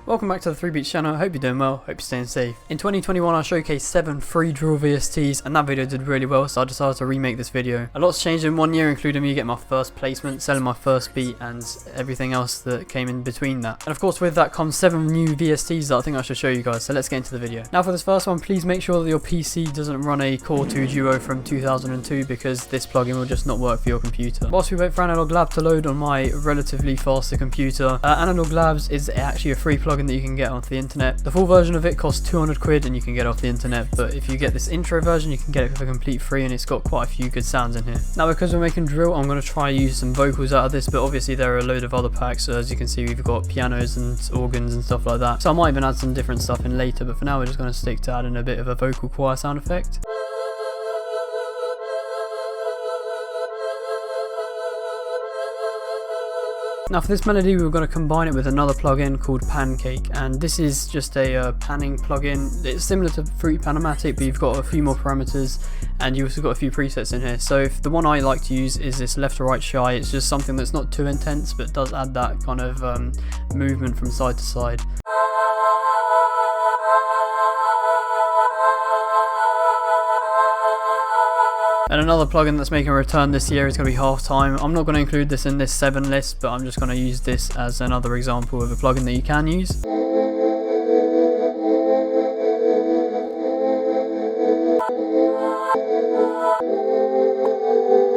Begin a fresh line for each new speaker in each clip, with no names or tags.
Welcome back to the 3 Beats channel. I hope you're doing well, hope you're staying safe. In 2021 I showcased 7 free drill VSTs and that video did really well, so I decided to remake this video. A lot's changed in 1 year, including me getting my first placement, selling my first beat and everything else that came in between that. And of course with that comes 7 new VSTs that I think I should show you guys, so let's get into the video. Now for this first one, please make sure that your PC doesn't run a Core 2 Duo from 2002 because this plugin will just not work for your computer. Whilst we wait for Analog Lab to load on my relatively faster computer, Analog Labs is actually a free plugin that you can get off the internet. The full version of it costs 200 quid and you can get it off the internet, but if you get this intro version you can get it for complete free and it's got quite a few good sounds in here. Now because we're making drill, I'm going to try use some vocals out of this, but obviously there are a load of other packs, so as you can see we've got pianos and organs and stuff like that, so I might even add some different stuff in later, but for now we're just going to stick to adding a bit of a vocal choir sound effect. Now for this melody we're going to combine it with another plugin called Pancake, and this is just a panning plugin. It's similar to Fruity Panomatic, but you've got a few more parameters and you've also got a few presets in here. So if the one I like to use is this left to right shy. It's just something that's not too intense but does add that kind of movement from side to side. And another plugin that's making a return this year is going to be Halftime. I'm not going to include this in this 7 list, but I'm just going to use this as another example of a plugin that you can use.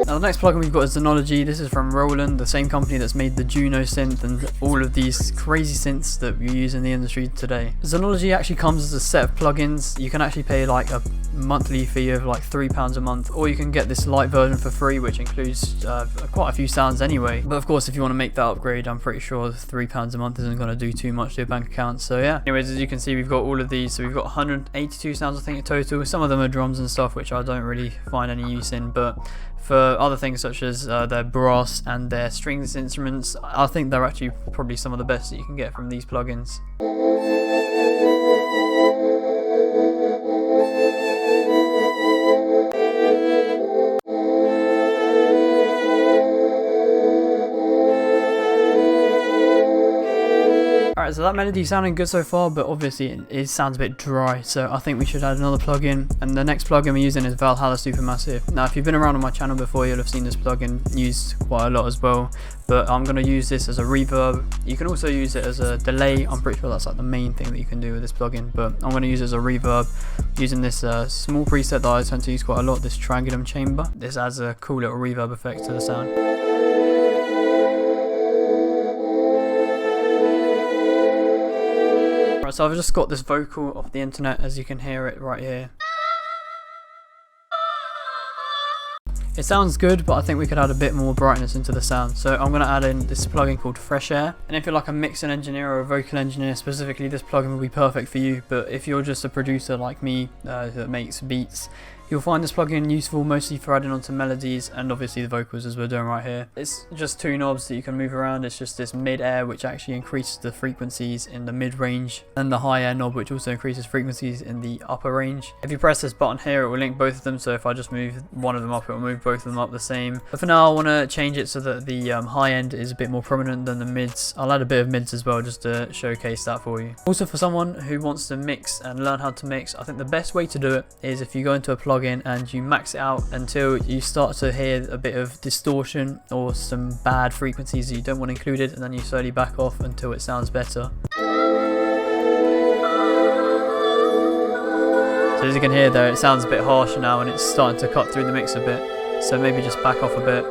Now the next plugin we've got is Synology. This is from Roland, the same company that's made the Juno synth and all of these crazy synths that we use in the industry today. Synology actually comes as a set of plugins. You can actually pay like a monthly fee of like £3 a month, or you can get this light version for free, which includes quite a few sounds anyway. But of course if you want to make that upgrade, I'm pretty sure £3 a month isn't going to do too much to your bank account. So yeah, anyways, as you can see we've got all of these, so we've got 182 sounds I think in total. Some of them are drums and stuff which I don't really find any use in, but for other things such as their brass and their strings instruments, I think they're actually probably some of the best that you can get from these plugins. Alright, so that melody sounding good so far, but obviously it sounds a bit dry, so I think we should add another plugin, and the next plugin we're using is Valhalla Supermassive. Now if you've been around on my channel before, you'll have seen this plugin used quite a lot as well, but I'm going to use this as a reverb. You can also use it as a delay. I'm pretty sure that's like the main thing that you can do with this plugin, but I'm going to use it as a reverb using this small preset that I tend to use quite a lot, this triangulum chamber. This adds a cool little reverb effect to the sound. So I've just got this vocal off the internet, as you can hear it right here. It sounds good, but I think we could add a bit more brightness into the sound. So I'm going to add in this plugin called Fresh Air. And if you're like a mixing engineer or a vocal engineer specifically, this plugin will be perfect for you. But if you're just a producer like me that makes beats, you'll find this plugin useful mostly for adding on some melodies and obviously the vocals as we're doing right here. It's just 2 knobs that you can move around. It's just this mid-air which actually increases the frequencies in the mid-range, and the high-air knob which also increases frequencies in the upper range. If you press this button here it will link both of them, so if I just move one of them up it will move both of them up the same. But for now I want to change it so that the high end is a bit more prominent than the mids. I'll add a bit of mids as well just to showcase that for you. Also for someone who wants to mix and learn how to mix, I think the best way to do it is if you go into a plugin and you max it out until you start to hear a bit of distortion or some bad frequencies that you don't want included, and then you slowly back off until it sounds better. So as you can hear there, it sounds a bit harsher now and it's starting to cut through the mix a bit, so maybe just back off a bit.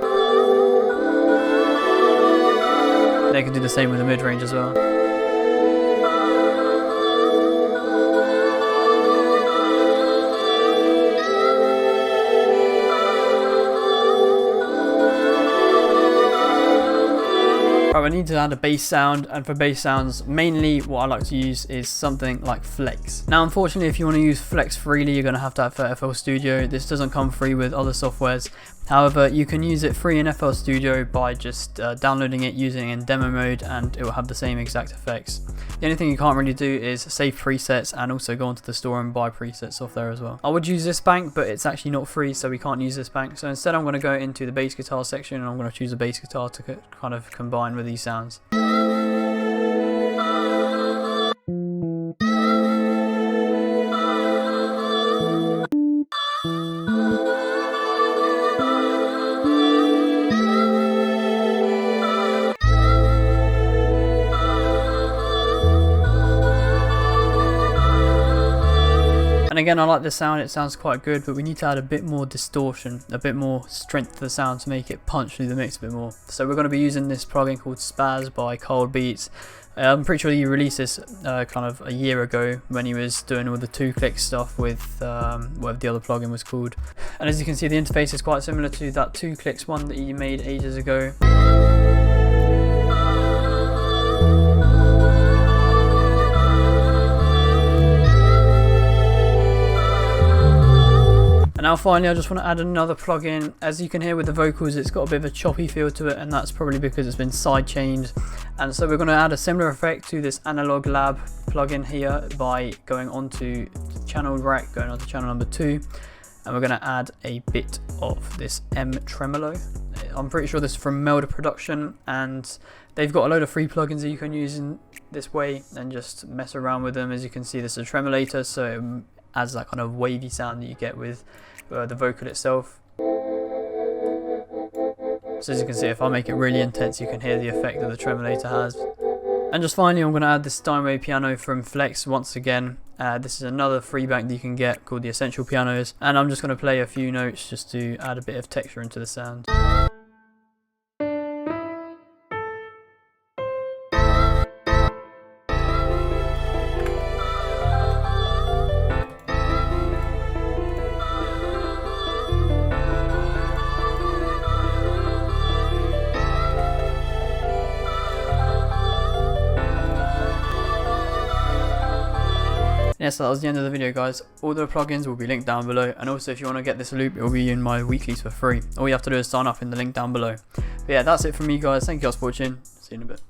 They can do the same with the mid-range as well. Right, I need to add a bass sound, and for bass sounds mainly what I like to use is something like Flex. Now unfortunately if you want to use Flex freely you're going to have FL Studio. This doesn't come free with other softwares. However, you can use it free in FL Studio by just downloading it, using it in demo mode, and it will have the same exact effects. The only thing you can't really do is save presets and also go onto the store and buy presets off there as well. I would use this bank, but it's actually not free, so we can't use this bank. So instead I'm going to go into the bass guitar section and I'm going to choose a bass guitar to kind of combine with these sounds. again, I like the sound, it sounds quite good, but we need to add a bit more distortion, a bit more strength to the sound to make it punch through the mix a bit more. So we're going to be using this plugin called Spazz by Cold Beats. I'm pretty sure he released this kind of a year ago when he was doing all the 2-click stuff with whatever the other plugin was called. And as you can see, the interface is quite similar to that 2-clicks one that he made ages ago. And now finally, I just want to add another plugin. As you can hear with the vocals, it's got a bit of a choppy feel to it, and that's probably because it's been sidechained. And so we're going to add a similar effect to this Analog Lab plugin here by going onto the channel rack, going onto channel number 2, and we're going to add a bit of this M tremolo. I'm pretty sure this is from Melder Production, and they've got a load of free plugins that you can use in this way and just mess around with them. As you can see, this is a tremolator, so it adds that kind of wavy sound that you get with the vocal itself. So as you can see, if I make it really intense, you can hear the effect that the tremolator has. And just finally, I'm going to add this Steinway piano from Flex once again. This is another free bank that you can get called the Essential Pianos, and I'm just going to play a few notes just to add a bit of texture into the sound. Yes, so that was the end of the video, guys. All the plugins will be linked down below, and also if you want to get this loop, it will be in my weeklies for free. All you have to do is sign up in the link down below. But yeah, that's it from me, guys. Thank you guys for watching. See you in a bit.